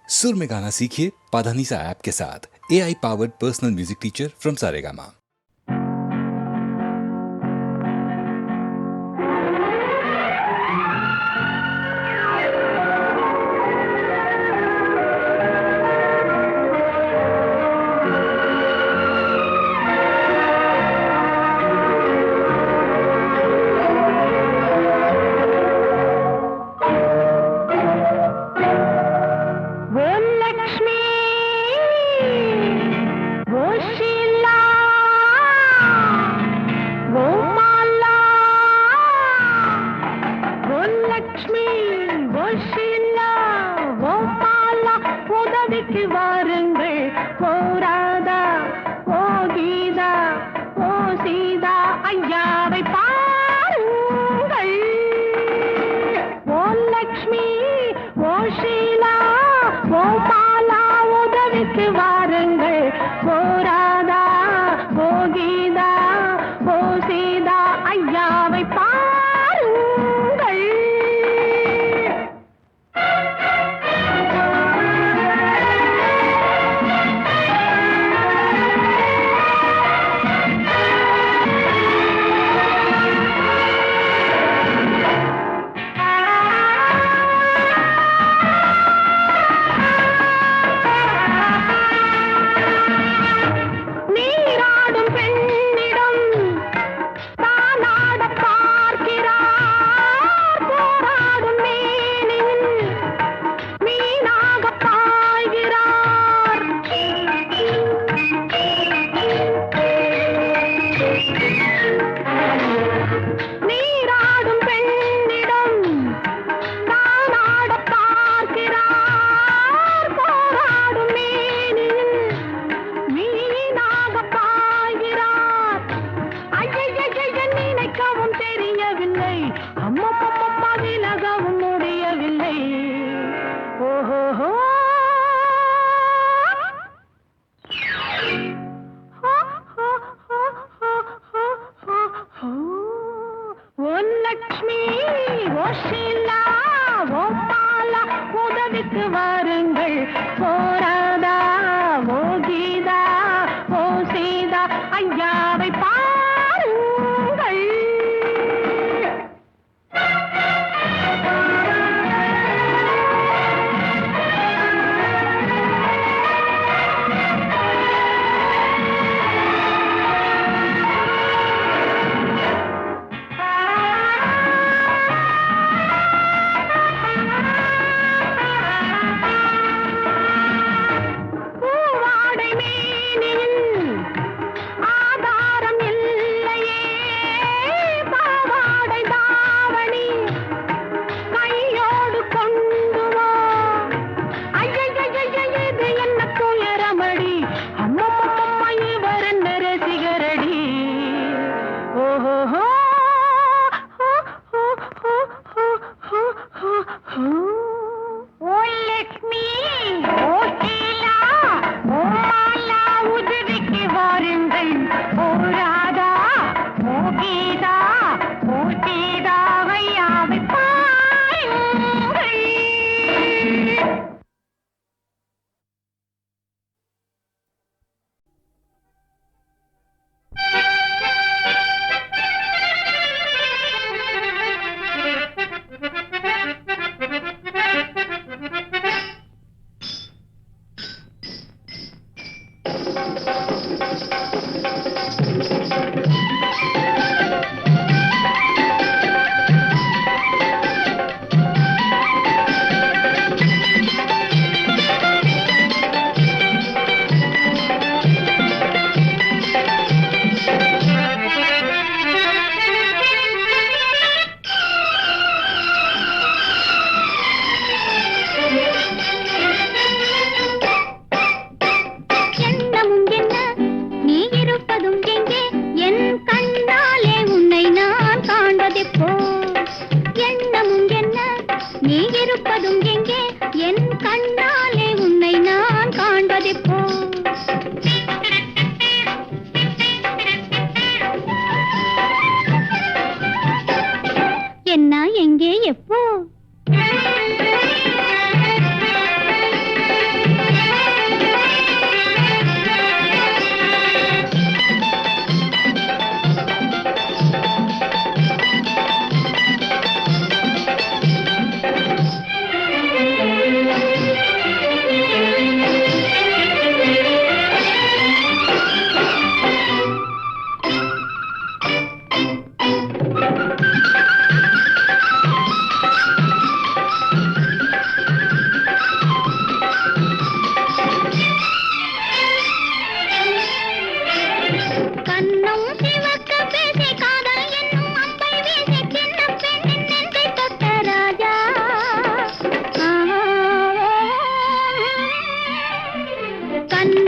सुर में गाना सीखिए पाधानीसा ऐप के साथ। AI powered personal music teacher from Saregama. ஆதார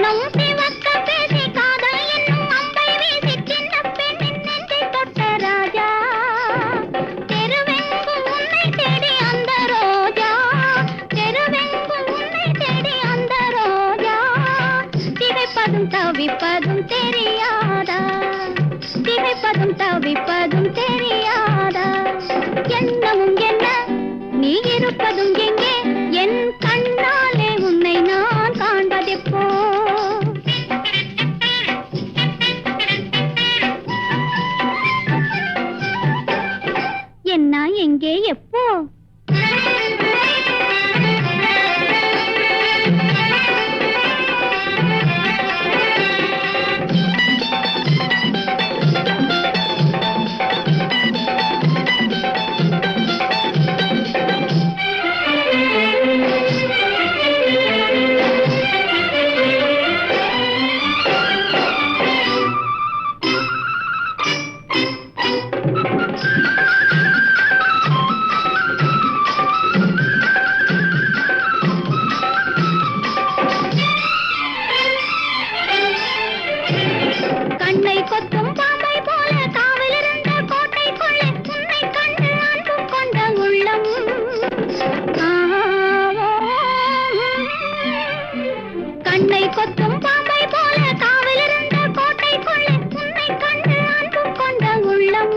முகம் சிவக்க பேசி காதல் என்னும் அம்பை வீசி சின்ன பெண்ணின் நெஞ்சை தொட்ட ராஜா தெருவெங்கும் உன்னை தேடி அந்த ரோஜா தெருவெங்கும் உன்னை தேடி அந்த ரோஜா திகைப்பதும் தவிப்பதும் தெரியாதா திகைப்பதும் தவிப்பதும் தெரியாதா எண்ணமும் என்ன நீ இருப்பதும் எங்கே என் கண்ணாலே உன்னை நான் காண்பதெப்போ என்ன எங்கே எப்போ கண்ணை கொத்தும் பாம்பை போல காவலிருந்த கோட்டைக்குள்ளே உன்னை கண்டு அன்பு கொண்ட உள்ளம் கண்ணை கொத்தும் பாம்பை போல காவலிருந்த கோட்டைக்குள்ளே உன்னை கண்டு அன்பு கொண்ட உள்ளம்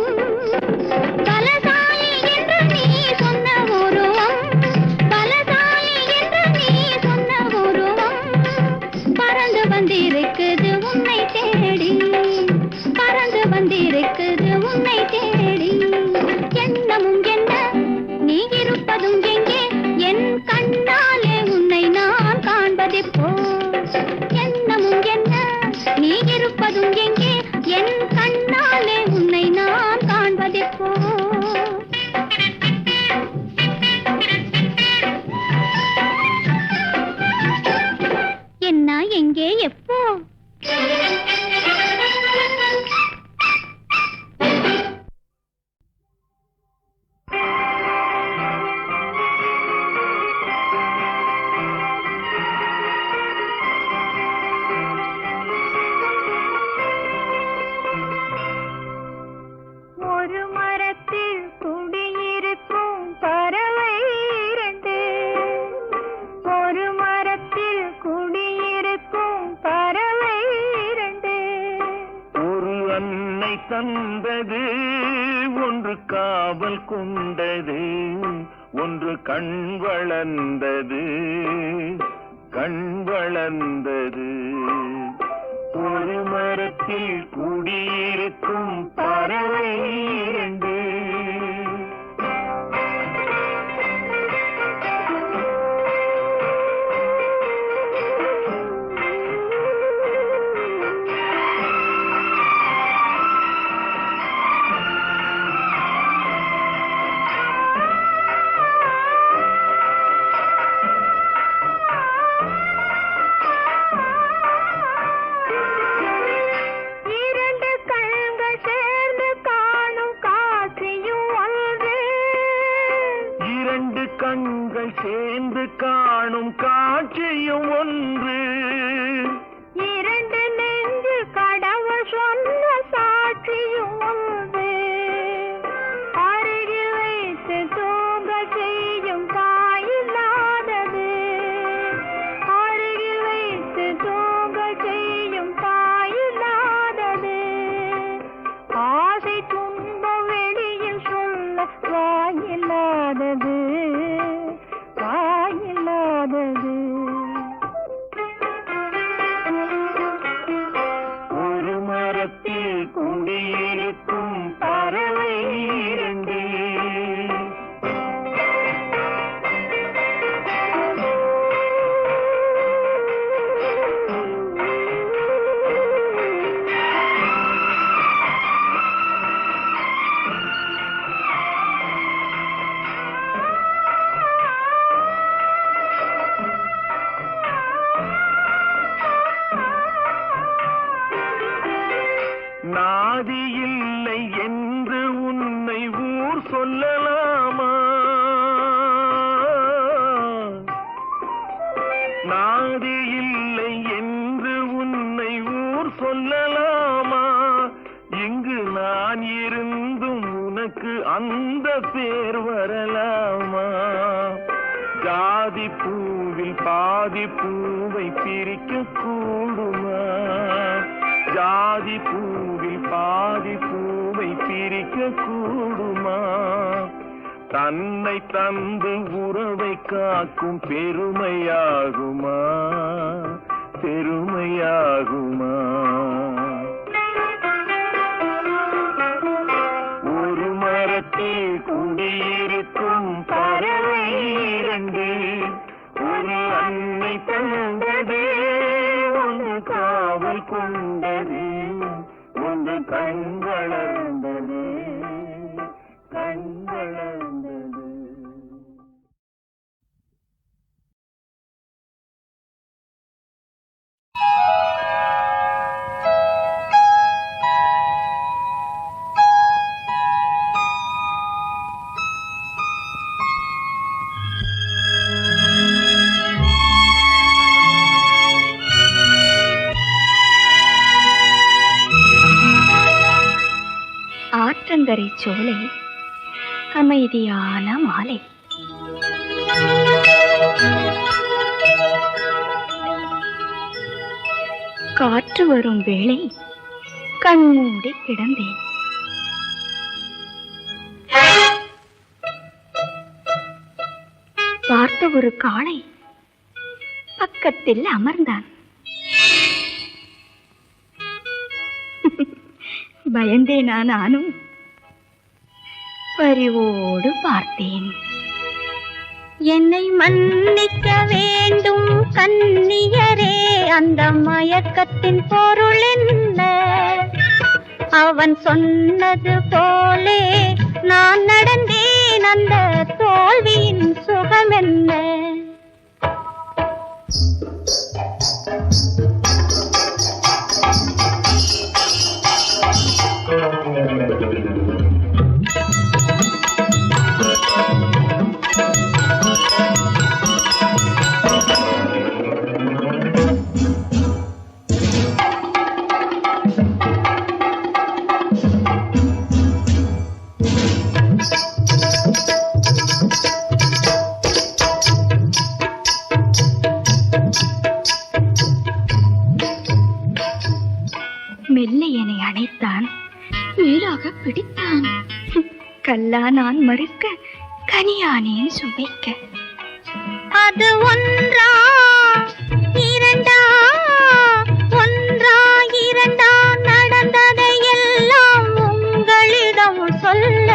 பலசாலி என்று நீ சொன்ன உருவம் பலசாலி என்று நீ சொன்ன உருவம் பறந்து வந்திருக்குது உன்னை தேடி பறந்து வந்திருக்குது உன்னை தேடி எண்ணமும் என்ன நீ இருப்பதும் எங்கே என் கண்ணாலே உன்னை நான் காண்பதெப்போ எண்ணமும் என்ன நீ இருப்பதும் எங்கே என் கண்ணாலே உன்னை நான் காண்பதெப்போ என்ன எங்கே எப்போ ஒரு மரத்தில் குடியிருக்கும் பறவை இரண்டு ஒரு மரத்தில் குடியிருக்கும் பறவை இரண்டு ஒரு அன்னை தந்தது ஒன்று காவல் கொண்டது ஒன்று கண் வளர்ந்தது கண் வளர்ந்தது ஒரு மரத்தில் குடியிருக்கும் பறவை இரண்டு கண்கள் சேர்ந்து காணும் காட்சியும் ஒன்று இரண்டு நெஞ்சு கடவுள் சொன்ன சாட்சியும் ஒன்று அருகில் வைத்து தூங்க செய்யும் தாயில்லாதது அருகில் வைத்து தூங்க செய்யும் தாயில்லாதது ஆசை துன்பம் வெளியில் சொல்ல வாயில்லாதது வாயில்லாதது ஒரு மரத்தில் குடியிருக்கும் பறவை இரண்டு நாதி இல்லை என்று உன்னை ஊர் சொல்லலாமா நாதி இல்லை என்று சொல்லலாமா? இங்கு நான் இருந்தும் உனக்கு அந்த பேர் வரலாமா? ஜாதி பூவில் பாதி பூவை பிரிக்க கூடுமா? ஜாதி பூவில் பாதி பூவை பிரிக்க கூடுமா? தன்னை தந்து உறவை காக்கும் பெருமையாகுமா? பெருமையாகுமா? ஒரு மரத்தில் குடியிருக்கும் பறவை இரண்டு, ஒரு அன்னை தந்தது, ஒன்று காவல் கொண்டது, ஒன்று கண்களர்ந்தது, கண்களர்ந்தது. ஆற்றங்கரை சோலை, அமைதியான மாலை. காற்று வரும் வேளை கண்மூடி கிடந்தேன். பார்த்த ஒரு காளை பக்கத்தில் அமர்ந்தான். பயந்தேனா நானும்? பரிவோடு பார்த்தேன். என்னை மன்னிக்க வேண்டும் கன்னியரே, அந்த மயக்கத்தின் பொருள் என்ன? அவன் சொன்னது போலே நான் நடந்தேன், அந்த தோல்வியின் சுகம் என்ன? மெல்ல என்னை அணைத்தான், வீராக பிடித்தான். கல்லா நான் மறுக்க, கனியானேன் சுவைக்க. அது ஒன்றா இரண்டா, ஒன்றா இரண்டா, நடந்ததை எல்லாம் உங்களிடம் சொல்ல.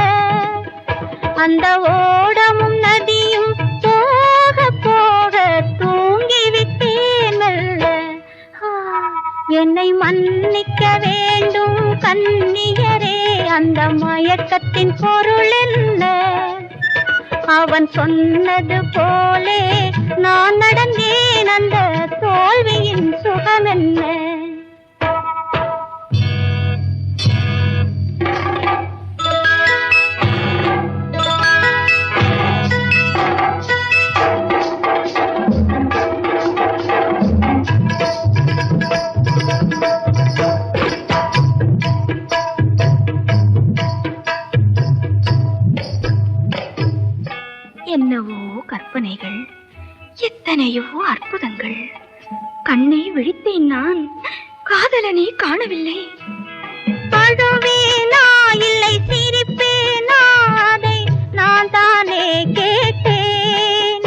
அந்த ஓடமும் நதியும் போக போக தூங்கிவிட்டேன் மெல்ல. என்னை மன்னிக்க வேண்டும் கன்னியரே, அந்த மயக்கத்தின் பொருள் என்ன? அவன் சொன்னது போலே நான் நடந்தேன், அந்த தோல்வியின் சுகம் என்ன? என்னவோ கற்பனைகள், எத்தனையோ அற்புதங்கள். கண்ணை விழித்தேன் நான், காதலனை காணவில்லை. படுவேனா இல்லை சிரிப்பேனா, அதை நான் தானே கேட்டேன்.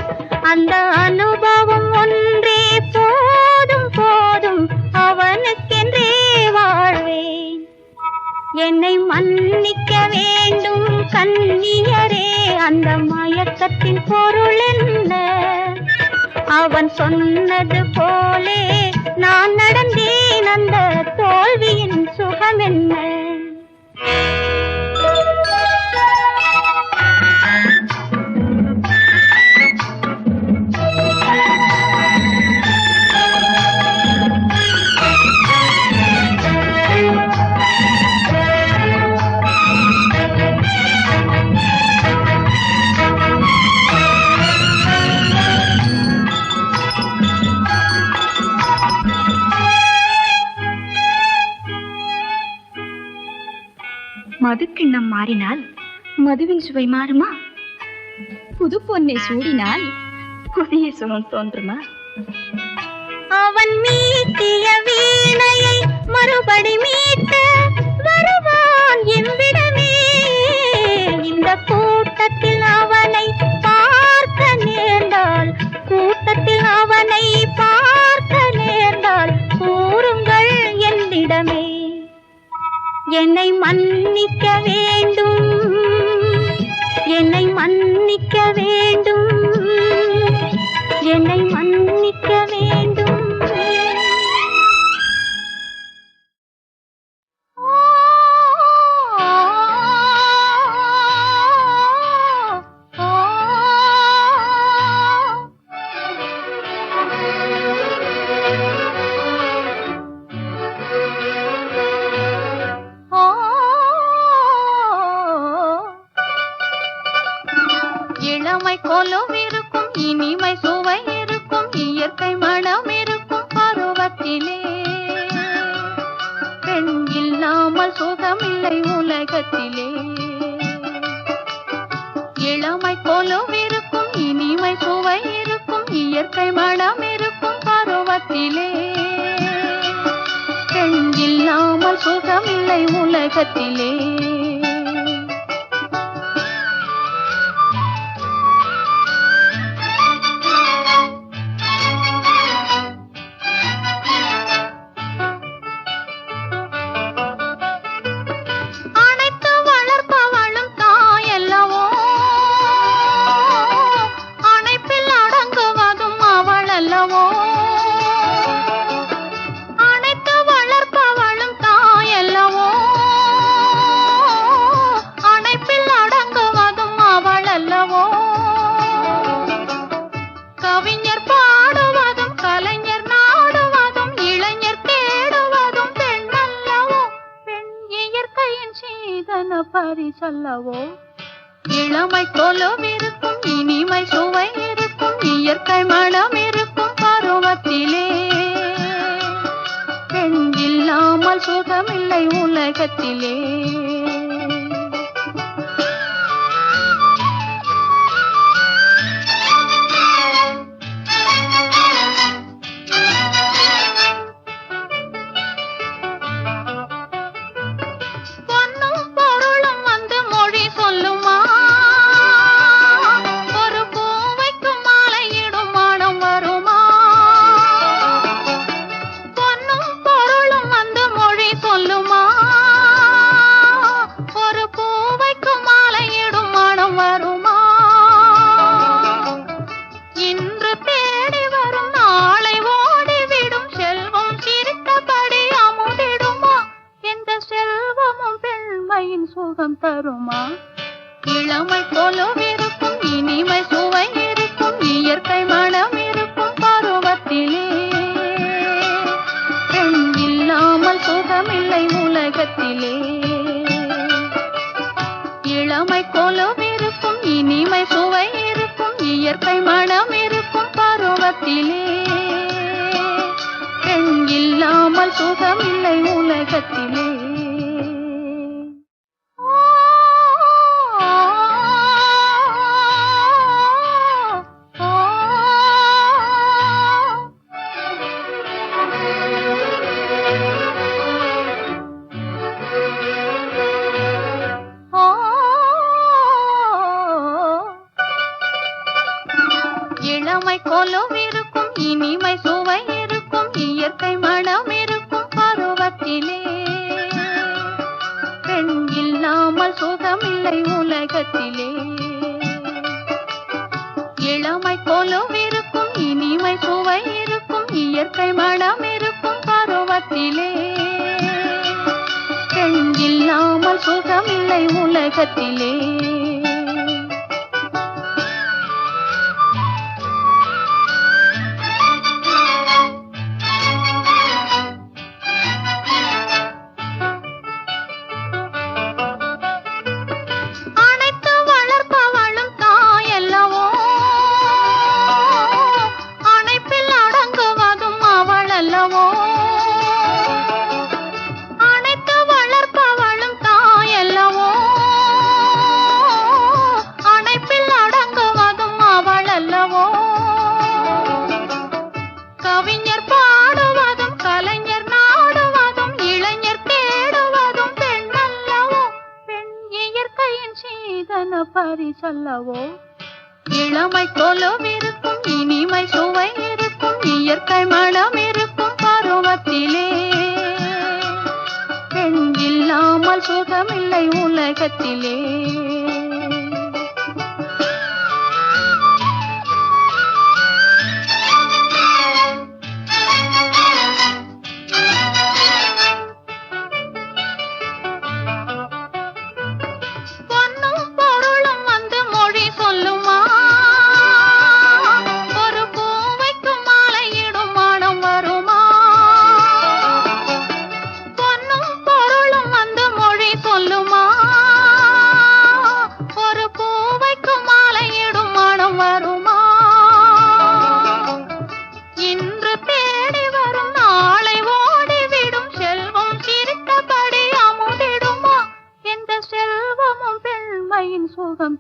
அந்த அனுபவம் ஒன்றே போதும் போதும், அவனுக்கென்றே வாழ்வேன். என்னை மன்னிக்க வேண்டும் கன்னியரே, அந்த மயக்கத்தின் பொருள் என்ன? அவன் சொன்னது போலே நான் நடந்தேன், அந்த தோல்வியின் சுகம் என்ன? மது கிண்ணம் மாறினால் மதுவின் சுவை மாறுமா? புது பொன்னை சூடினால் புதிய சுகம் தோன்றுமா? அவன் மீட்டிய வீணையை மறுபடி மீட்ட வருவான் என்பிடமே. இந்த கூட்டத்தில் அவனை பார்க்க நேர்ந்தால், கூட்டத்தில் அவனை பார்க்க நேர்ந்தால் கூறுங்கள் என்னிடமே. என்னை மன்னிக்க வேண்டும், என்னை மன்னிக்க வேண்டும், என்னை மன்னிக்க வேண்டும். இளமை கொலும் இருக்கும், இனிமை சுவை இருக்கும், இயற்கை மனம் இருக்கும் பருவத்திலே. பெண் இல்லாமல் சுகமில்லை உலகத்திலே. இளமை கொலும் இருக்கும், இனிமை சுவை இருக்கும், இயற்கை மனம் இருக்கும் பருவத்திலே. பெண் இல்லாமல் சுகமில்லை உலகத்திலே. பரிசல்லவோ. இளமை கொலும் இருக்கும், இனிமை சுவை இருக்கும், இயற்கை மனம் இருக்கும் பருவத்திலே. பெண் இல்லாமல் சுகமில்லை உலகத்திலே. சுகம் தருமா? இளமை கொலும் இருக்கும், இனிமை சுவை இருக்கும், இயற்கை மனம் இருக்கும் பருவத்திலே. பெண் இல்லாமல் சுகமில்லை உலகத்திலே. இளமை கொலும் இருக்கும், இனிமை சுவை இருக்கும், இயற்கை மனம் இருக்கும் பருவத்திலே. பெண் இல்லாமல் சுகமில்லை உலகத்திலே. இளமை கொலும் இருக்கும், இனிமை சுவை இருக்கும், இயற்கை மனம் இருக்கும் பருவத்திலே. பெண் இல்லாமல் சுகமில்லை உலகத்திலே. இளமை கொலும் இருக்கும், இனிமை சுவை இருக்கும், இயற்கை மனம் இருக்கும் பருவத்திலே. பெண் இல்லாமல் சுகமில்லை உலகத்திலே. அணைத்து வளர்ப்பவளும் தாயல்லவோ. கவிஞர் பாடுவதும் கலைஞர் நாடுவதும் இளைஞர் தேடுவதும் பெண்ணல்லவோ, பெண் இயற்கையின் சீதன பரிசல்லவோ. இளமை கொலுவிருக்கும் இனிமை சுவை இருக்கும் இயற்கை மனம் இருக்கும் பருவத்திலே, பெண் இல்லாமல் சுகமில்லை உலகத்திலே.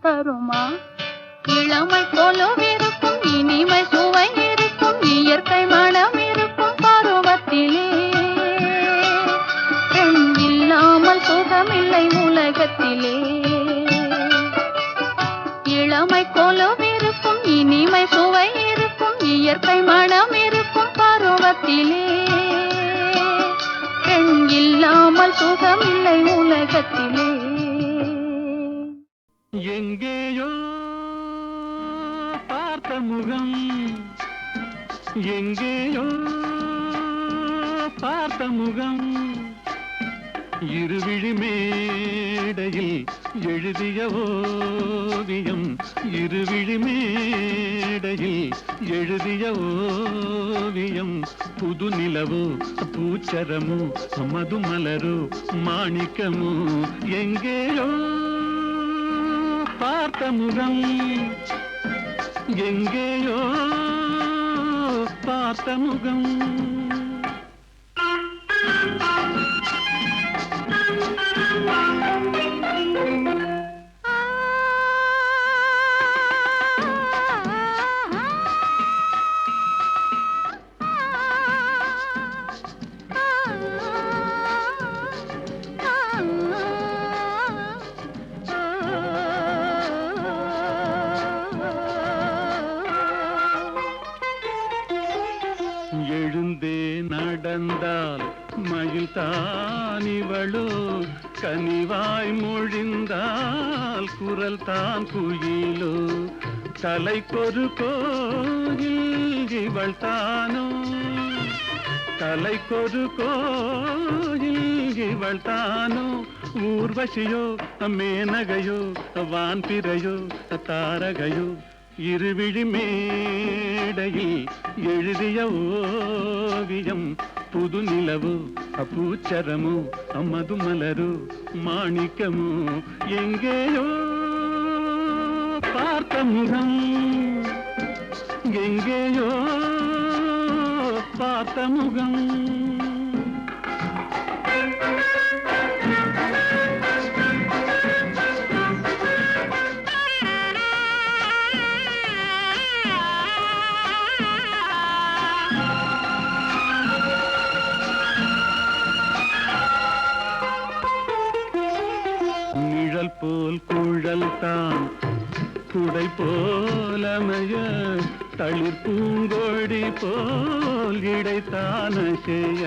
தருமா இளமை கொலுவிருக்கும் இனிமை சுவை இருக்கும் இயற்கை மனம் இருக்கும் பருவத்திலே, பெண் இல்லாமல் சுகமில்லை உலகத்திலே. இளமை கொலுவிருக்கும் இனிமை சுவை இருக்கும் இயற்கை மனம் இருக்கும் பருவத்திலே, பெண் இல்லாமல் சுகமில்லை உலகத்திலே. எங்கேயோ பார்த்த முகம், எங்கேயோ பார்த்த முகம், இருவிழி மேடையில் எழுதிய ஓவியம், இருவிழி மேடையில் எழுதிய ஓவியம். புது நிலவோ பூச்சரமோ மதுமலரோ மாணிக்கமோ, எங்கேயோ பார்த்த முகம், எங்கேயோ பார்த்த முகம். நடந்தால் மயில் தானிவளோ, கனிவாய் மொழிந்தால் குரல் தான் குயிலோ, கலைக்கொரு கோயில் இவள் தானோ, கலைக்கொரு கோயில் இவள் தானோ. ஊர்வசியோ மேனகையோ வான்பிறையோ தாரகையோ, இருவிழி மேடையில் எழுதிய ஓவியம். புது நிலவோ பூச்சரமோ மதுமலரோ மாணிக்கமோ, எங்கேயோ பார்த்த முகம், எங்கேயோ பார்த்த முகம். நிழல் போல் குழல் தான் குடை போலமைய, தளிர் பூங்கொடி போல் இடைத்தான செய்ய,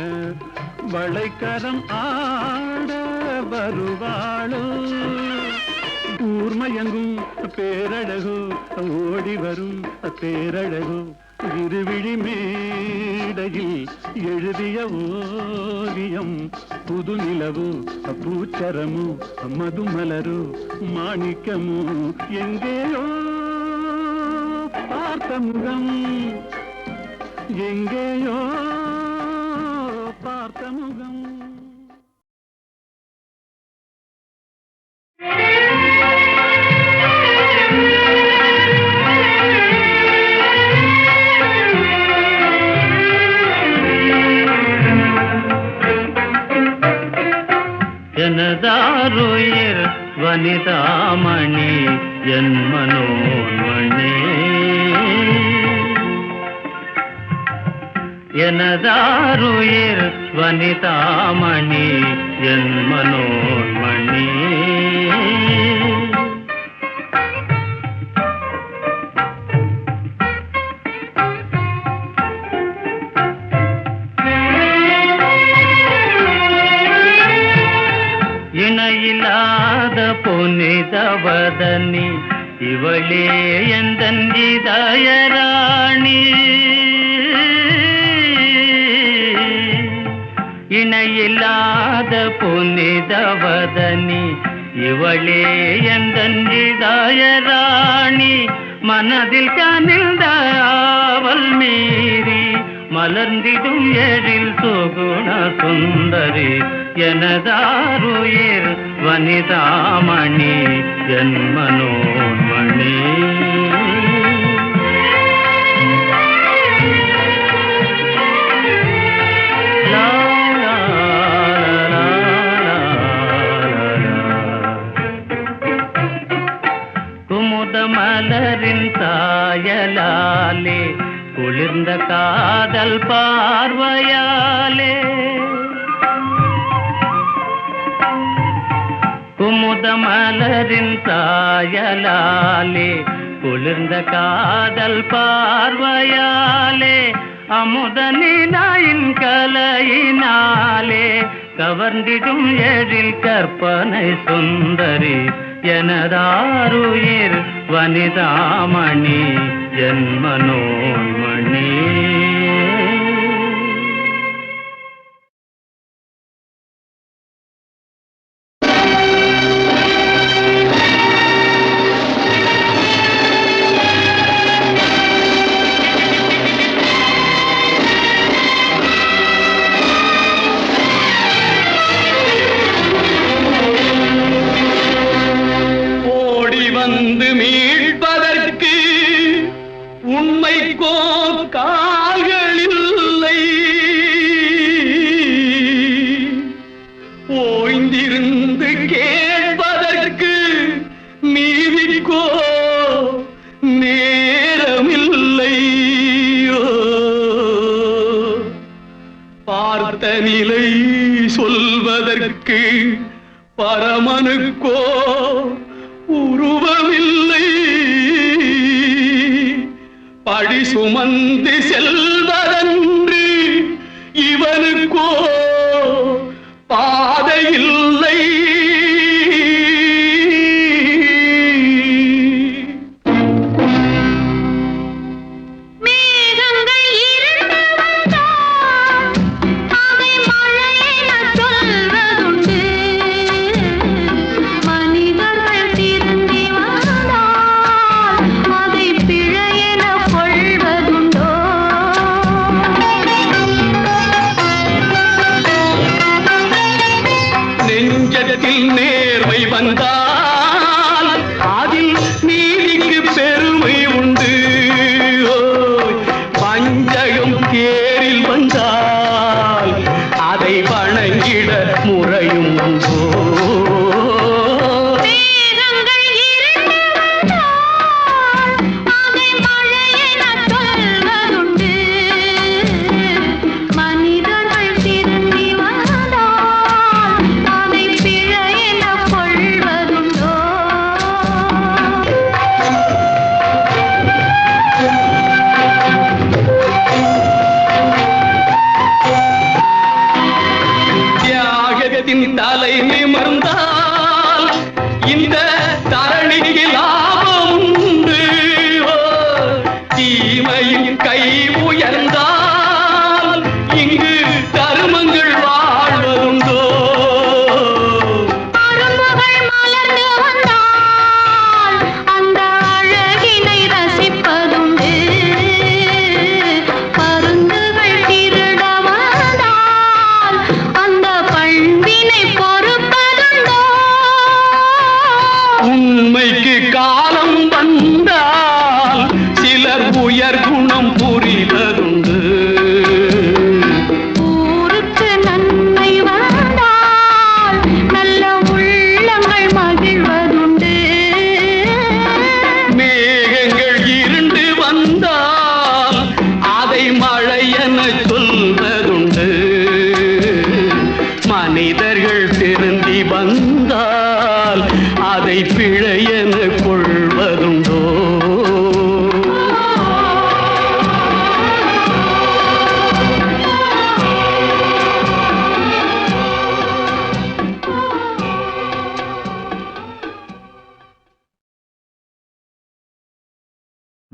வளைக்கரம் ஆட வருவாளோ, ஊர்மயங்கும் பேரழகோ ஓடி வரும் பேரழகோ. இருவிழி மேடையில் எழுதிய ஓவியம். புது நிலவோ பூச்சரமோ மதுமலரோ மாணிக்கமோ, எங்கேயோ பார்த்த முகம், எங்கேயோ பார்த்த முகம். எனதாருயிர் வனிதாமணி என் மனோன்மணி, எனதாருயிர் வனிதாமணி என் மனோன்மணி. இணையில்லாத புனிதவதனி இவளே எந்தன் இதயராணி. இணையில்லாத புனிதவதனி இவளே எந்தன் இதயராணி. மனதில் கனிந்த ஆவல் மீறி மலர்ந்திடும் எழில் சுகுண சுந்தரி. எனதாருயிர் வனிதாமணி என் மனோன்மணி. குமுத மலரின் சாயலாலே குளிர்ந்த காதல் பார்வையாலே. குமுத மலரின் சாயலாலே குளிர்ந்த காதல் பார்வையாலே. அமுத நிலாயின் கலையினாலே கவர்ந்திடும் எழில் கற்பனை சுந்தரி. எனதாருயிர் வனிதாமணி என் மனோன்மணி. வந்து மீட்பதற்கு உண்மைக்கோ கால்களில்லை. ஓய்ந்திருந்து கேட்பதற்கு நீதிக்கோ நேரமில்லை. பார்த்த நிலை சொல்வதற்கு பரமனுக்கோ உருவமில்லை. படி சுமந்து செல்வதன்று இவனுக்கோ பாதையில்லை. கொள்வதுண்டோ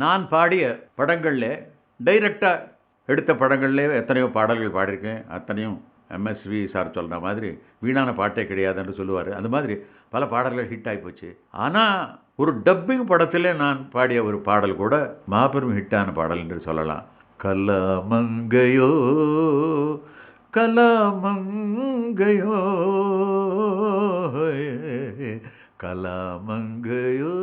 நான் பாடிய படங்களில் டைரக்டாக எடுத்த படங்கள்லே எத்தனையோ பாடல்கள் பாடியிருக்கேன். அத்தனையும் எம்எஸ்வி சார் சொல்கிற மாதிரி வீணான பாட்டே கிடையாதுன்னு சொல்லுவார். அந்த மாதிரி பல பாடல்கள் ஹிட் ஆகி போச்சு. ஆனால் ஒரு டப்பிங் படத்தில் நான் பாடிய ஒரு பாடல் கூட மாபெரும் ஹிட்டான பாடல் என்று சொல்லலாம். கலாமங்கையோ கலாமங்கையோ கலாமங்கையோ.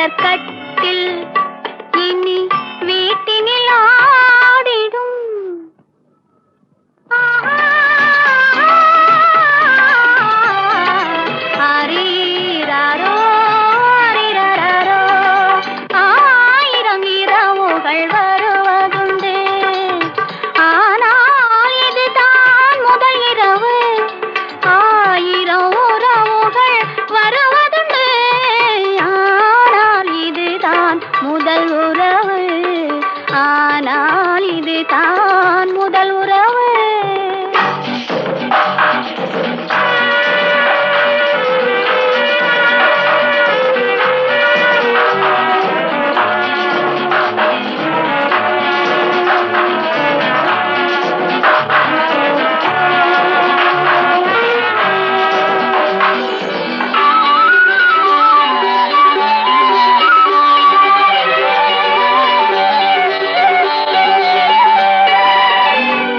மலர்கட்டில் இனி வீட்டினில் ஆடிடும். ஆரீராரோ, ஆரீராரோ, ஆயிரம் இரவுகள் வருவதுண்டு. ஆனால் இதுதான் முதல் இரவு. ஆயிரம் உறவுகள் வருவதுண்டு. ஆனால் இதுதான் முதல் உறவு. ஆனால் இதுதான் முதல் உறவு.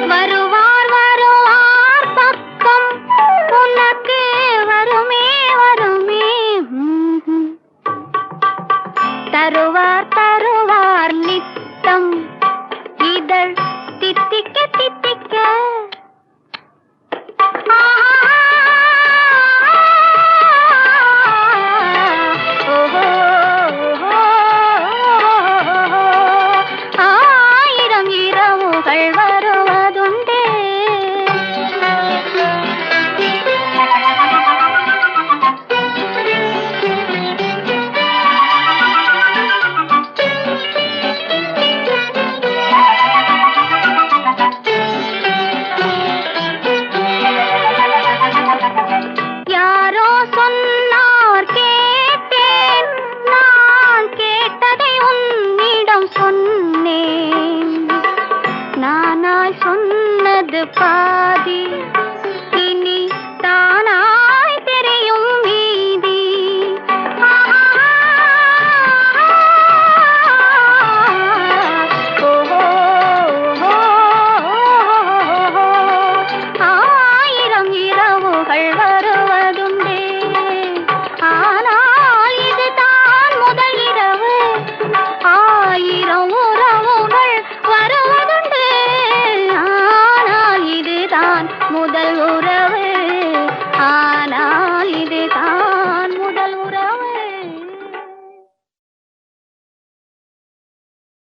வருவார் வருவார் பக்கம் உனக்கு வருமே வருமே. தருவார் தருவார் நித்தம்